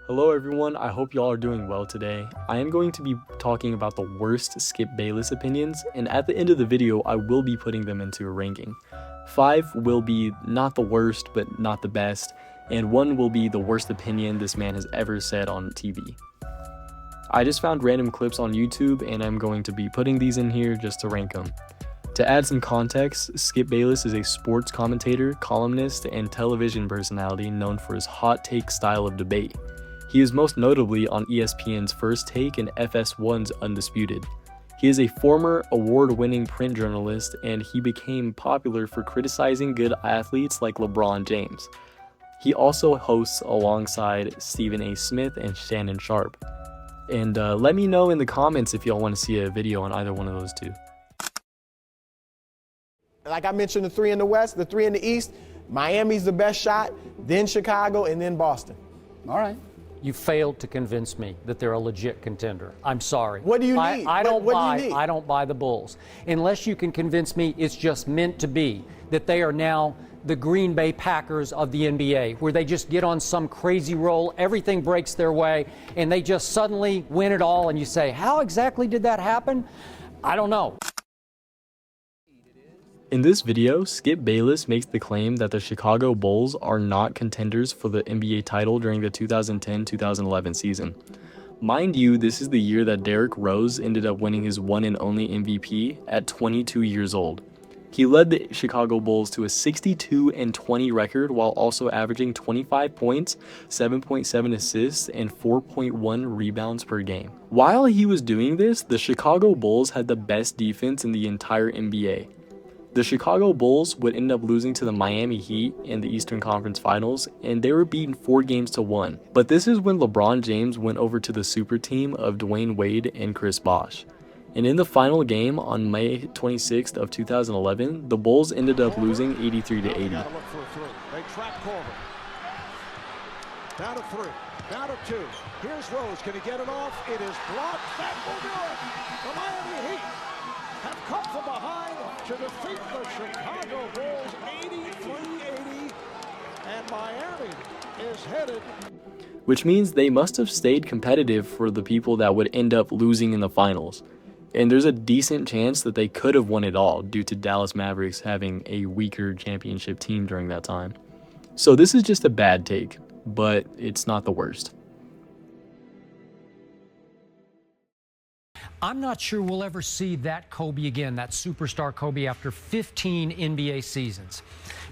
Hello everyone, I hope y'all are doing well today. I am going to be talking about the worst Skip Bayless opinions, and at the end of the video, I will be putting them into a ranking. 5 will be not the worst, but not the best, and 1 will be the worst opinion this man has ever said on TV. I just found random clips on YouTube, and I'm going to be putting these in here just to rank them. To add some context, Skip Bayless is a sports commentator, columnist, and television personality known for his hot take style of debate. He is most notably on ESPN's First Take and FS1's Undisputed. He is a former award-winning print journalist, and he became popular for criticizing good athletes like LeBron James. He also hosts alongside Stephen A. Smith and Shannon Sharpe. And let me know in the comments if y'all want to see a video on either one of those two. Like I mentioned, the 3 in the West, the 3 in the East, Miami's the best shot, then Chicago, and then Boston. All right. You failed to convince me that they're a legit contender. I'm sorry. What do you need? I don't what do you need? I don't buy the Bulls. Unless you can convince me it's just meant to be, that they are now the Green Bay Packers of the NBA, where they just get on some crazy roll, everything breaks their way, and they just suddenly win it all, and you say, how exactly did that happen? I don't know. In this video, Skip Bayless makes the claim that the Chicago Bulls are not contenders for the NBA title during the 2010-2011 season. Mind you, this is the year that Derrick Rose ended up winning his one and only MVP at 22 years old. He led the Chicago Bulls to a 62-20 record while also averaging 25 points, 7.7 assists, and 4.1 rebounds per game. While he was doing this, the Chicago Bulls had the best defense in the entire NBA. The Chicago Bulls would end up losing to the Miami Heat in the Eastern Conference Finals, and they were beaten 4-1. But this is when LeBron James went over to the super team of Dwayne Wade and Chris Bosh. And in the final game on May 26th of 2011, the Bulls ended up losing 83-80. They trap Corbin. Down to 3, down to 2. Here's Rose. Can he get it off? It is blocked. That will do it. The Miami Heat have come from behind to defeat the Chicago Bulls 83-80, and Miami is headed. Which means they must have stayed competitive for the people that would end up losing in the finals. And there's a decent chance that they could have won it all due to Dallas Mavericks having a weaker championship team during that time. So this is just a bad take, but it's not the worst. I'm not sure we'll ever see that Kobe again, that superstar Kobe, after 15 NBA seasons.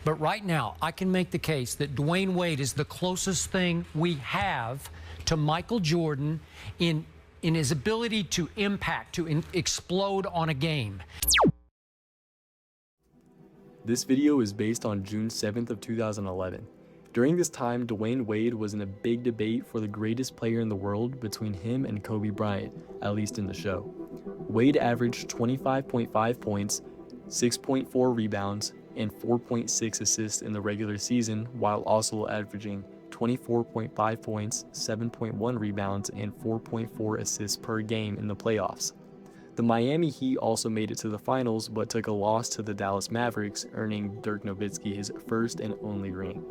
But right now, I can make the case that Dwayne Wade is the closest thing we have to Michael Jordan in his ability to impact, to explode on a game. This video is based on June 7th of 2011. During this time, Dwayne Wade was in a big debate for the greatest player in the world between him and Kobe Bryant, at least in the show. Wade averaged 25.5 points, 6.4 rebounds, and 4.6 assists in the regular season, while also averaging 24.5 points, 7.1 rebounds, and 4.4 assists per game in the playoffs. The Miami Heat also made it to the finals, but took a loss to the Dallas Mavericks, earning Dirk Nowitzki his first and only ring.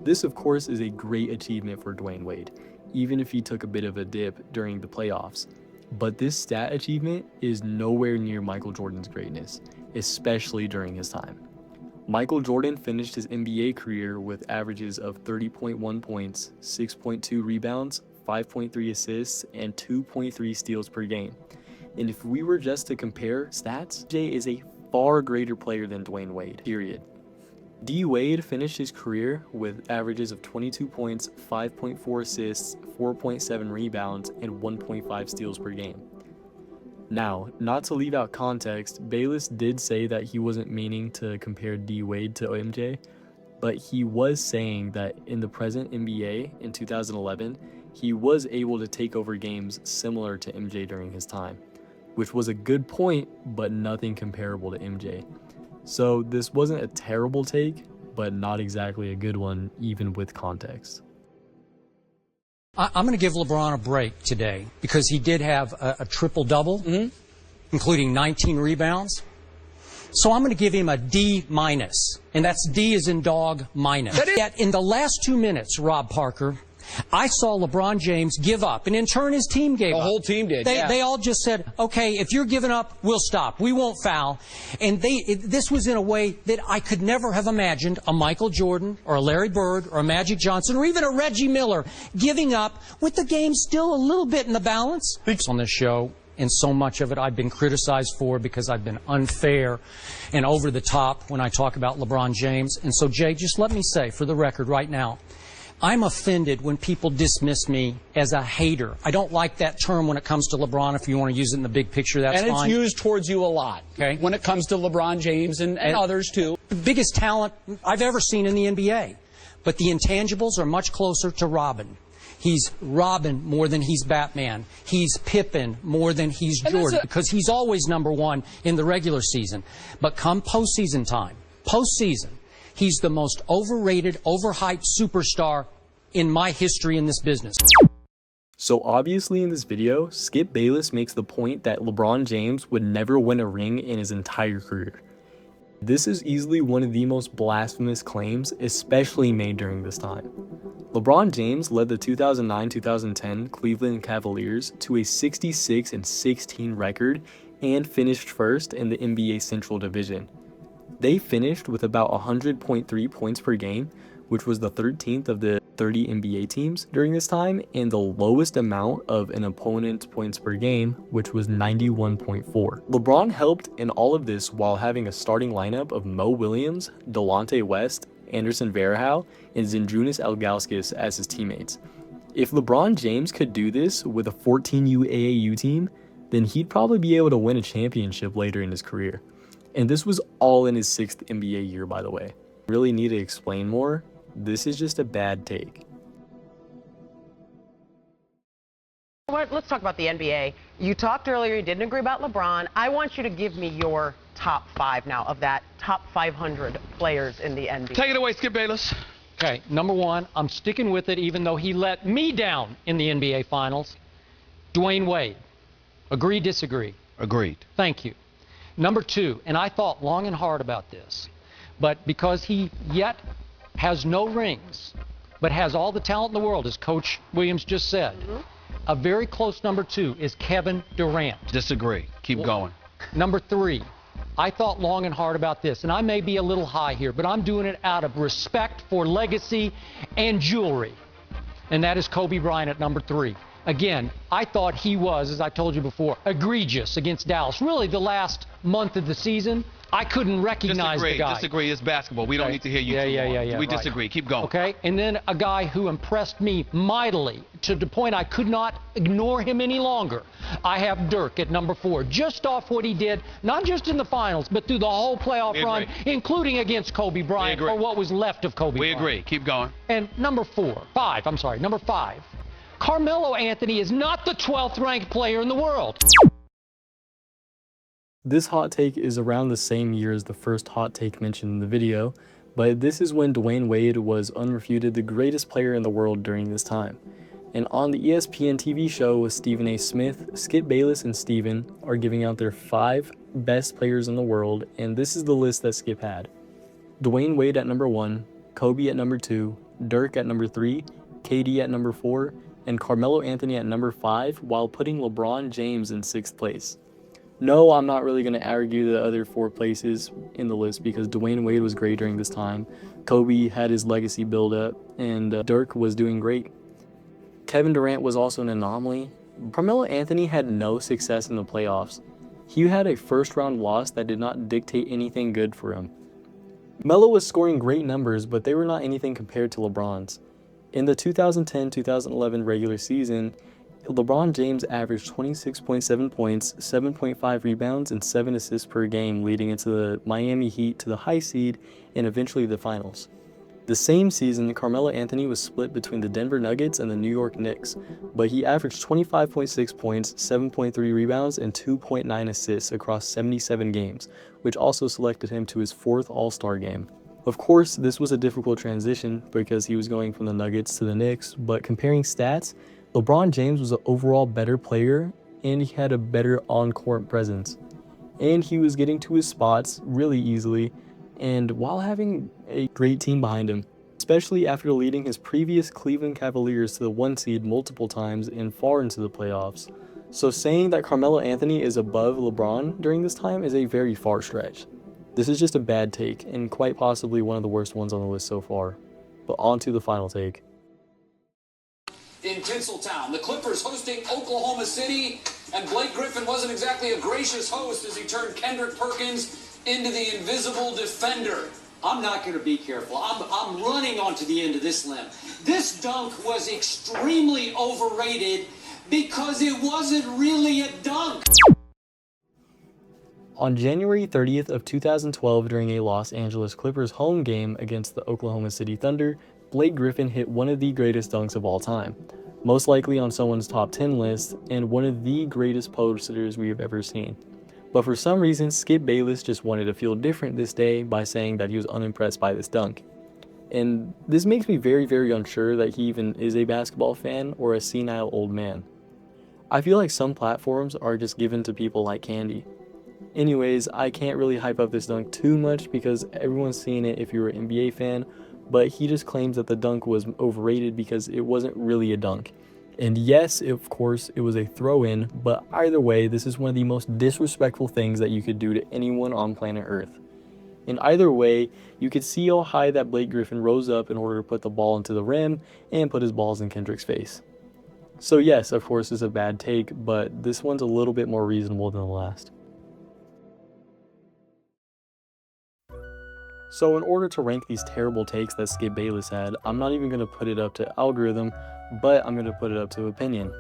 This, of course, is a great achievement for Dwayne Wade, even if he took a bit of a dip during the playoffs. But this stat achievement is nowhere near Michael Jordan's greatness, especially during his time. Michael Jordan finished his NBA career with averages of 30.1 points, 6.2 rebounds, 5.3 assists, and 2.3 steals per game. And if we were just to compare stats, Jay is a far greater player than Dwayne Wade, period. D. Wade finished his career with averages of 22 points, 5.4 assists, 4.7 rebounds, and 1.5 steals per game. Now, not to leave out context, Bayless did say that he wasn't meaning to compare D. Wade to MJ, but he was saying that in the present NBA in 2011, he was able to take over games similar to MJ during his time, which was a good point, but nothing comparable to MJ. So this wasn't a terrible take, but not exactly a good one, even with context. I'm going to give LeBron a break today because he did have a triple-double, including 19 rebounds. So I'm going to give him a D-, and that's D as in dog minus. Yet in the last 2 minutes, Rob Parker, I saw LeBron James give up, and in turn his team gave up. The whole team did, They all just said, okay, if you're giving up, we'll stop. We won't foul. And this was in a way that I could never have imagined a Michael Jordan or a Larry Bird or a Magic Johnson or even a Reggie Miller giving up with the game still a little bit in the balance. On this show, and so much of it I've been criticized for because I've been unfair and over the top when I talk about LeBron James. And so, Jay, just let me say for the record right now, I'm offended when people dismiss me as a hater. I don't like that term when it comes to LeBron. If you want to use it in the big picture, that's fine. And it's used towards you a lot. Okay. When it comes to LeBron James and others, too. The biggest talent I've ever seen in the NBA. But the intangibles are much closer to Robin. He's Robin more than he's Batman. He's Pippen more than he's Jordan, because he's always number one in the regular season. But come postseason time, he's the most overrated, overhyped superstar in my history in this business. So obviously in this video, Skip Bayless makes the point that LeBron James would never win a ring in his entire career. This is easily one of the most blasphemous claims, especially made during this time. LeBron James led the 2009-2010 Cleveland Cavaliers to a 66-16 record and finished first in the NBA Central Division. They finished with about 100.3 points per game, which was the 13th of the 30 NBA teams during this time, and the lowest amount of an opponent's points per game, which was 91.4. LeBron helped in all of this while having a starting lineup of Mo Williams, Delonte West, Anderson Varejao, and Zydrunas Ilgauskas as his teammates. If LeBron James could do this with a 14U AAU team, then he'd probably be able to win a championship later in his career. And this was all in his 6th NBA year, by the way. Really need to explain more? This is just a bad take. Let's talk about the NBA. You talked earlier, you didn't agree about LeBron. I want you to give me your top 5 now of that top 500 players in the NBA. Take it away, Skip Bayless. Okay, number one, I'm sticking with it even though he let me down in the NBA Finals. Dwayne Wade. Agree, disagree? Agreed. Thank you. Number 2, and I thought long and hard about this, but because he yet has no rings, but has all the talent in the world, as Coach Williams just said, a very close number 2 is Kevin Durant. Disagree. Keep going. Number 3, I thought long and hard about this, and I may be a little high here, but I'm doing it out of respect for legacy and jewelry, and that is Kobe Bryant at number 3. Again, I thought he was, as I told you before, egregious against Dallas. Really, the last month of the season, I couldn't recognize the guy. Disagree. It's basketball. We don't need to hear you. Yeah. We disagree. Keep going. Okay, and then a guy who impressed me mightily to the point I could not ignore him any longer. I have Dirk at number 4, just off what he did, not just in the finals, but through the whole playoff run, including against Kobe Bryant, or what was left of Kobe Bryant. We agree. Keep going. And number 5, Carmelo Anthony is not the 12th ranked player in the world. This hot take is around the same year as the first hot take mentioned in the video, but this is when Dwayne Wade was unrefuted the greatest player in the world during this time. And on the ESPN TV show with Stephen A. Smith, Skip Bayless and Stephen are giving out their 5 best players in the world, and this is the list that Skip had. Dwayne Wade at number 1, Kobe at number 2, Dirk at number 3, KD at number 4, and Carmelo Anthony at number 5, while putting LeBron James in 6th place. No, I'm not really going to argue the other 4 places in the list because Dwayne Wade was great during this time, Kobe had his legacy build up, and Dirk was doing great. Kevin Durant was also an anomaly. Carmelo Anthony had no success in the playoffs. He had a first-round loss that did not dictate anything good for him. Melo was scoring great numbers, but they were not anything compared to LeBron's. In the 2010-2011 regular season, LeBron James averaged 26.7 points, 7.5 rebounds, and 7 assists per game, leading into the Miami Heat to the high seed and eventually the finals. The same season, Carmelo Anthony was split between the Denver Nuggets and the New York Knicks, but he averaged 25.6 points, 7.3 rebounds, and 2.9 assists across 77 games, which also selected him to his 4th All-Star game. Of course, this was a difficult transition because he was going from the Nuggets to the Knicks, but comparing stats, LeBron James was an overall better player and he had a better on-court presence. And he was getting to his spots really easily and while having a great team behind him. especially after leading his previous Cleveland Cavaliers to the 1 seed multiple times and far into the playoffs. So saying that Carmelo Anthony is above LeBron during this time is a very far stretch. This is just a bad take, and quite possibly one of the worst ones on the list so far. But on to the final take. In Tinseltown, the Clippers hosting Oklahoma City, and Blake Griffin wasn't exactly a gracious host as he turned Kendrick Perkins into the invisible defender. I'm not going to be careful. I'm running onto the end of this limb. This dunk was extremely overrated because it wasn't really a dunk. On January 30th of 2012, during a Los Angeles Clippers home game against the Oklahoma City Thunder, Blake Griffin hit one of the greatest dunks of all time, most likely on someone's top 10 list, and one of the greatest posters we have ever seen. But for some reason, Skip Bayless just wanted to feel different this day by saying that he was unimpressed by this dunk. And this makes me very, very unsure that he even is a basketball fan or a senile old man. I feel like some platforms are just given to people like candy. Anyways, I can't really hype up this dunk too much because everyone's seen it if you're an NBA fan, but he just claims that the dunk was overrated because it wasn't really a dunk. And yes, of course, it was a throw-in, but either way, this is one of the most disrespectful things that you could do to anyone on planet Earth. In either way, you could see how high that Blake Griffin rose up in order to put the ball into the rim and put his balls in Kendrick's face. So yes, of course, it's a bad take, but this one's a little bit more reasonable than the last. So in order to rank these terrible takes that Skip Bayless had, I'm not even going to put it up to algorithm, but I'm going to put it up to opinion.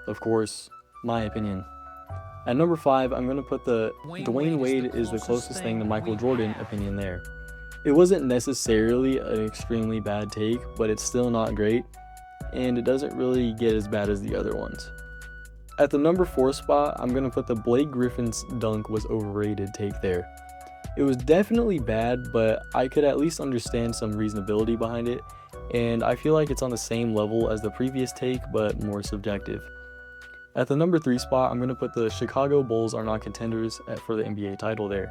Of course, my opinion. At number 5, I'm going to put the Dwayne Wade is the closest thing to Michael Jordan opinion there. It wasn't necessarily an extremely bad take, but it's still not great, and it doesn't really get as bad as the other ones. At the number 4 spot, I'm going to put the Blake Griffin's dunk was overrated take there. It was definitely bad, but I could at least understand some reasonability behind it, and I feel like it's on the same level as the previous take, but more subjective. At the number 3 spot, I'm going to put the Chicago Bulls are not contenders for the NBA title there.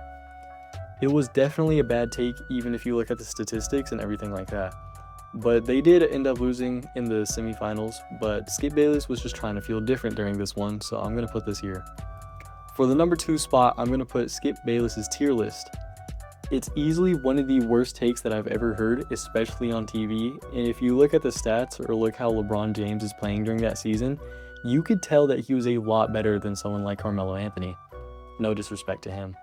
It was definitely a bad take, even if you look at the statistics and everything like that. But they did end up losing in the semifinals, but Skip Bayless was just trying to feel different during this one, so I'm going to put this here. For the number 2 spot, I'm going to put Skip Bayless's tier list. It's easily one of the worst takes that I've ever heard, especially on TV, and if you look at the stats or look how LeBron James is playing during that season, you could tell that he was a lot better than someone like Carmelo Anthony. No disrespect to him.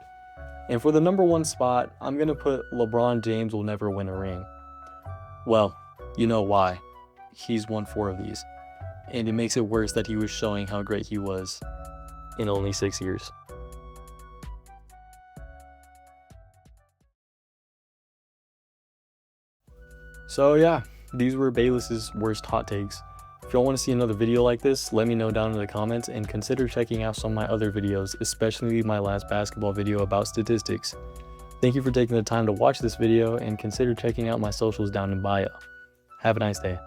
And for the number 1 spot, I'm going to put LeBron James will never win a ring. Well, you know why. He's won 4 of these. And it makes it worse that he was showing how great he was in only 6 years. So yeah, these were Bayless's worst hot takes. If y'all want to see another video like this, let me know down in the comments and consider checking out some of my other videos, especially my last basketball video about statistics. Thank you for taking the time to watch this video and consider checking out my socials down in bio. Have a nice day.